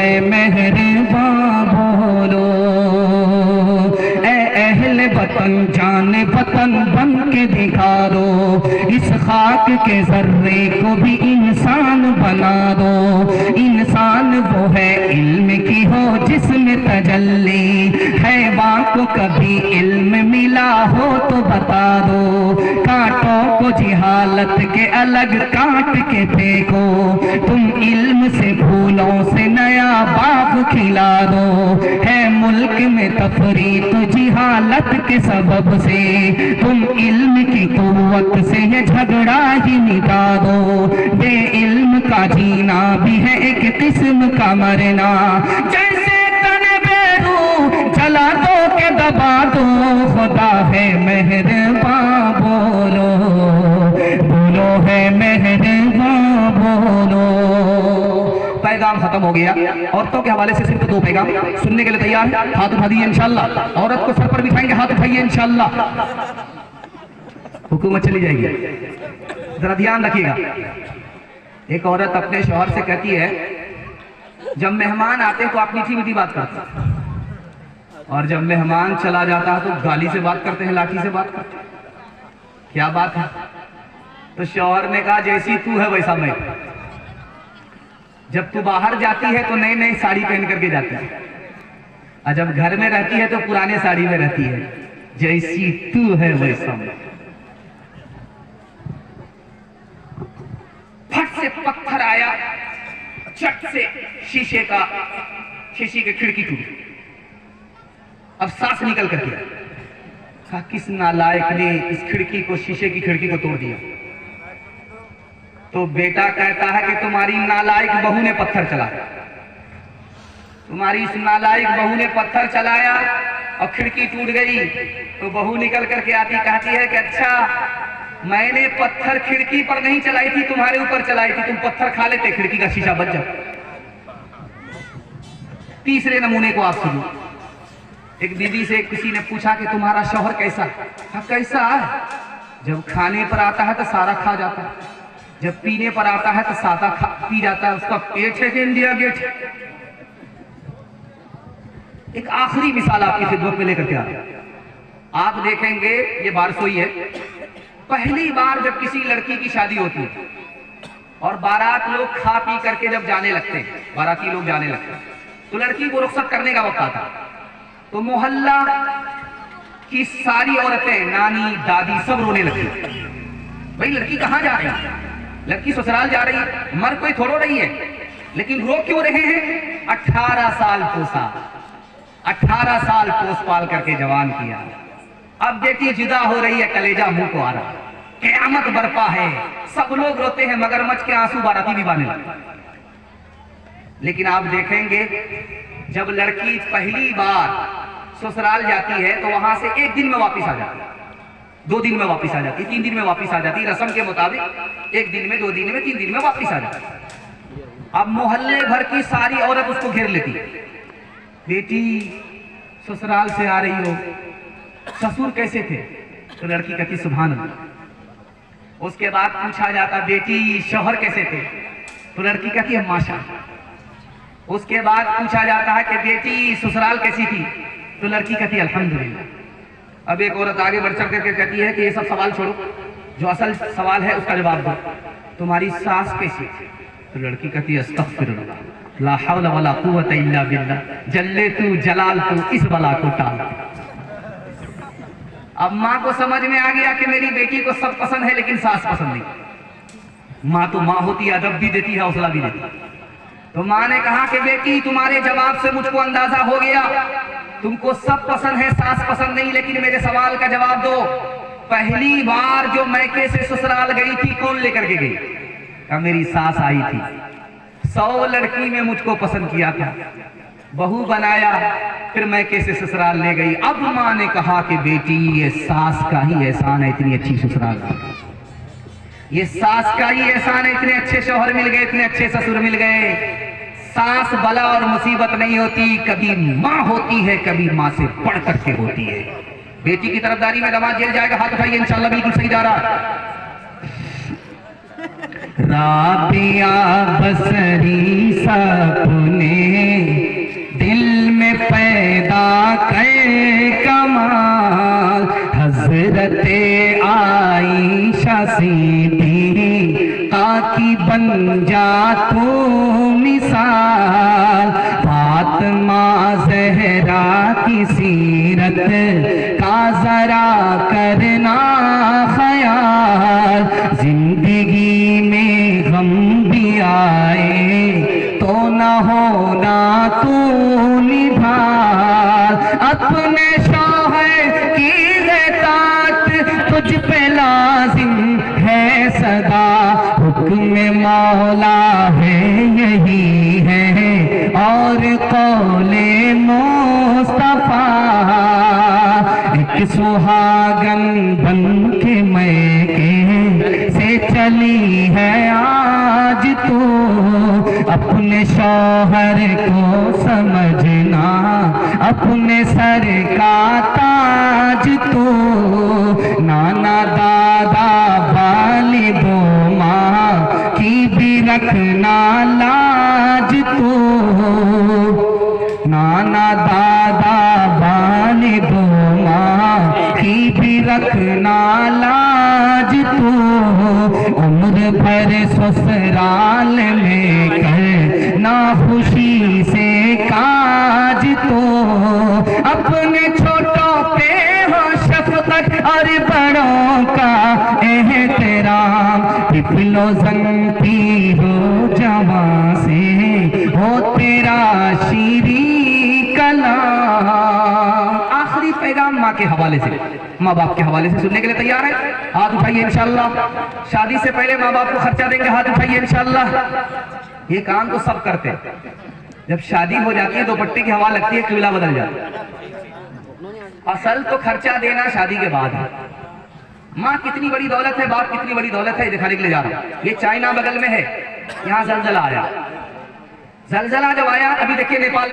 है मेहरबान बोलो। ए अहले वतन जाने वतन बन के दिखा दो, इस खाक के जर्रे को भी इंसान बना दो। इंसान वो है इल्म की हो जिसमें तजल्ली, हैवान को कभी इल्म मिला हो तो बता दो। कांटों को जिहालत के अलग काट के फेंको, तुम इल्म से फूलों से नया बाग खिला दो। है मुल्क में तफरीक जिहालत के सबब से, तुम इल्म की कुव्वत से ये झगड़ा ही मिटा दो। बे इल्म का जीना भी है एक किस्म का मरना, जैसे तने बेरू जला दो के दबा दो। खुदा है मेहरबान बोलो, बोलो है मेहरबान बोलो। पैगाम खत्म हो गया। औरतों के हवाले से सिर्फ 2 पैगाम सुनने के लिए तैयार है? हाथ उठा दीजिए इंशाल्लाह। औरत को सर पर बिठाएंगे, हाथ उठाइए इंशाल्लाह। हुकूमत चली जाएगी, जरा ध्यान रखिएगा। एक औरत अपने शौहर से कहती है, जब मेहमान आते तो आप मीठी मीठी बात करते हैं, और जब मेहमान चला जाता है तो गाली से बात करते हैं, लाठी से बात करते हैं। क्या बात है? तो शौहर ने कहा, जैसी तू है वैसा मैं। जब तू बाहर जाती है तो नई नई साड़ी पहन करके जाती है, और जब घर में रहती है तो पुराने साड़ी में रहती है। जैसी तू है वैसा मैं। फट से पत्थर आया, चट से शीशे की खिड़की टूटी। अब सांस निकल करके कहा, किस नालायक ने इस खिड़की को, शीशे की खिड़की को तोड़ दिया? तो बेटा कहता है कि तुम्हारी नालायक बहू ने पत्थर चलाया, तुम्हारी इस नालायक बहू ने पत्थर चलाया और खिड़की टूट गई। तो बहू निकल करके आती, कहती है कि अच्छा, मैंने पत्थर खिड़की पर नहीं चलाई थी, तुम्हारे ऊपर चलाई थी। तुम पत्थर खा लेते, खिड़की का शीशा बच जाता। तीसरे नमूने को आप सुनो। एक बीवी से किसी ने पूछा कि तुम्हारा शौहर कैसा है? कैसा है? जब खाने पर आता है तो सारा खा जाता है, जब पीने पर आता है तो सादा पी जाता है। उसका पेट है कि इंडिया गेट है। एक आखिरी मिसाल आपकी खिदमत में लेकर के आ रहा हूं। आप देखेंगे, ये बारसोई है। पहली बार जब किसी लड़की की शादी होती है और बारात लोग खा पी करके जब जाने लगते हैं, बाराती लोग जाने लगते हैं, तो लड़की को रुखसत करने का वक्त आता है। तो मोहल्ला की सारी औरतें, नानी दादी सब रोने लगती है। भाई लड़की कहाँ जा रही है? लड़की ससुराल जा रही है, मर कोई थोड़ो रही है, लेकिन रो क्यों रहे हैं? 18 साल पोसा, 18 साल पोस पाल करके जवान किया। अब बेटी जुदा हो रही है, कलेजा मुंह को आ रहा है, क़यामत बरपा है, सब लोग रोते हैं, मगरमच्छ के आंसू बाराती भी बहाने लगते हैं। लेकिन आप देखेंगे, जब लड़की पहली बार ससुराल जाती है तो वहां से 1 दिन में वापस आ जाती है, 2 दिन में वापस आ जाती, 3 दिन में वापस आ जाती। रस्म के मुताबिक 1 दिन में, 2 दिन में, 3 दिन में वापस आ जाती। अब मोहल्ले भर की सारी औरत उसको घेर लेती। बेटी ससुराल से आ रही हो, ससुर कैसे थे? तो लड़की कहती सुभान अल्लाह। उसके बाद पूछा जाता, बेटी शौहर कैसे थे? तो लड़की कहती है माशाअल्लाह। उसके बाद पूछा जाता है कि बेटी ससुराल कैसी थी? तो लड़की कहती है अल्हम्दुलिल्लाह। अब एक औरत आगे बढ़ चढ़ करके कहती है कि ये सब सवाल छोड़ो, जो असल सवाल है उसका जवाब दो, तुम्हारी सास कैसी थी? तो लड़की कहती है अस्तगफिरुल्लाह, ला हौला वला कुव्वता इल्ला बिल्लाह, जल्ले तू जलाल तू, इस बला को टाल। अब माँ को समझ में आ गया कि मेरी बेटी को सब पसंद है लेकिन सास पसंद नहीं। माँ तो माँ होती है, अदब भी देती है, हौसला भी देती है। तो माँ ने कहा कि बेटी तुम्हारे जवाब से मुझको अंदाजा हो गया, तुमको सब पसंद है, सास पसंद नहीं, लेकिन मेरे सवाल का जवाब दो। पहली बार जो मैके से ससुराल गई थी, कौन लेकर के गई? कहा मेरी सास आई थी, 100 लड़की में मुझको पसंद किया था, बहू बनाया, फिर मैके से ससुराल ले गई। अब माँ ने कहा कि बेटी ये सास का ही एहसान है, इतनी अच्छी ससुराल, ये सास का ही एहसान है, इतने अच्छे शौहर मिल गए, इतने अच्छे ससुर मिल गए। सास बला और मुसीबत नहीं होती, कभी माँ होती है, कभी माँ से बढ़ करके होती है। बेटी की तरफदारी में नमाज जेल जाएगा, हाथ उठाइए, इंशाल्लाह बिल्कुल सही जा रहा। राबिया बसरी सपने सिद्दीक़ा की बन जा तू मिसाल, फातिमा ज़हरा की सीरत का जरा करना ख्याल, जिंदगी में गम भी आए तो न होना तू निभाल, अपने शौहर की ज़ात तुझ पे लाजिम है सदा, हुक्म मौला है यही है और कौले मुस्तफा, एक सुहागन बन के मैके से चली है आज तू, अपने शौहर को समझना अपने सर का ताज तू, नाना दादा वालिदो माँ की भी रखना लाज तू, नाना दादा वालिदो माँ की भी रखना लाज तू, उम्र भर ससुराल में करना खुशी से काज तो, अपने छोटों पे हो शफकत और बड़ों का एहतराम, पिपलो जंगती हो जवां से हो तेरा शीरी कलाम। आखिरी पैगाम माँ के हवाले से, माँ बाप के हवाले से सुनने के लिए तैयार है? हाथ उठाइए इंशाल्लाह। शादी से पहले माँ बाप को खर्चा देंगे, हाथ उठाइए इंशाल्लाह। ये काम तो सब करते हैं, जब शादी हो जाती है दुपट्टे की हवा लगती है, किबला बदल जाता है। असल तो खर्चा देना शादी के बाद है। माँ कितनी बड़ी दौलत है, बाप कितनी बड़ी दौलत है, दिखाने के लिए जा रहा हूं। ये चाइना बगल में है, यहाँ जलजला आया। जलजला जब आया, अभी देखिए नेपाल